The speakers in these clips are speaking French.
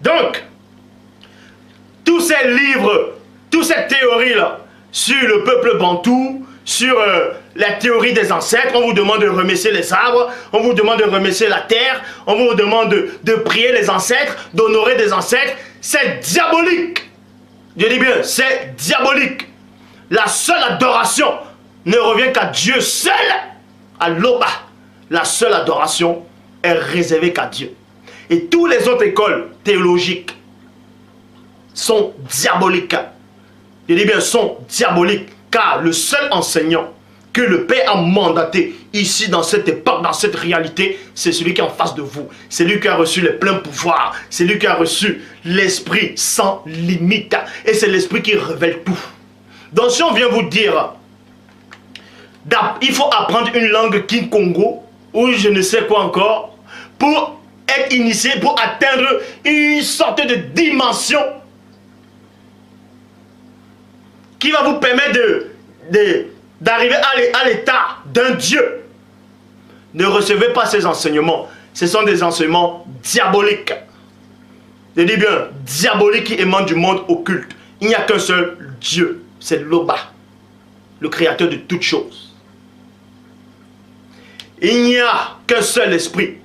Donc, tous ces livres, toutes ces théories-là, sur le peuple bantou, sur la théorie des ancêtres, on vous demande de remercier les arbres, on vous demande de remercier la terre, on vous demande de prier les ancêtres, d'honorer des ancêtres, c'est diabolique. Je dis bien, c'est diabolique. La seule adoration ne revient qu'à Dieu seul, à l'Oba. La seule adoration est réservée qu'à Dieu. Et toutes les autres écoles théologiques sont diaboliques. Je dis bien, sont diaboliques. Car le seul enseignant que le Père a mandaté ici dans cette époque, dans cette réalité, c'est celui qui est en face de vous. C'est lui qui a reçu les pleins pouvoirs. C'est lui qui a reçu l'esprit sans limite. Et c'est l'esprit qui révèle tout. Donc si on vient vous dire, il faut apprendre une langue King-Congo, ou je ne sais quoi encore, pour être initié, pour atteindre une sorte de dimension qui va vous permettre d'arriver à l'état d'un Dieu. Ne recevez pas ces enseignements. Ce sont des enseignements diaboliques. Je dis bien, diaboliques qui émanent du monde occulte. Il n'y a qu'un seul Dieu. C'est l'Oba, le créateur de toutes choses. Il n'y a qu'un seul esprit,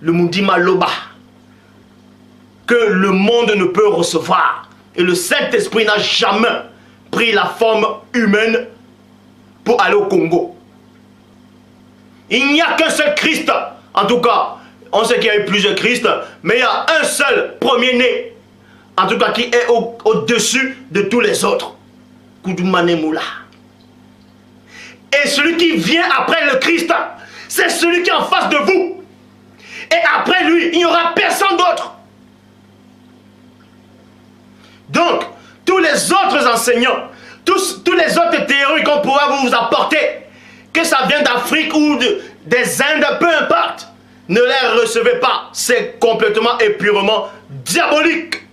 le Mundima Loba, que le monde ne peut recevoir. Et le Saint-Esprit n'a jamais pris la forme humaine pour aller au Congo. Il n'y a qu'un seul Christ. En tout cas, on sait qu'il y a eu plusieurs Christ, mais il y a un seul premier-né, en tout cas qui est au-dessus de tous les autres. Koudoumane Moula. Et celui qui vient après le Christ, c'est celui qui est en face de vous. Et après lui, il n'y aura personne d'autre. Donc, tous les autres enseignants, tous les autres théories qu'on pourra vous apporter, que ça vienne d'Afrique ou des Indes, peu importe, ne les recevez pas. C'est complètement et purement diabolique.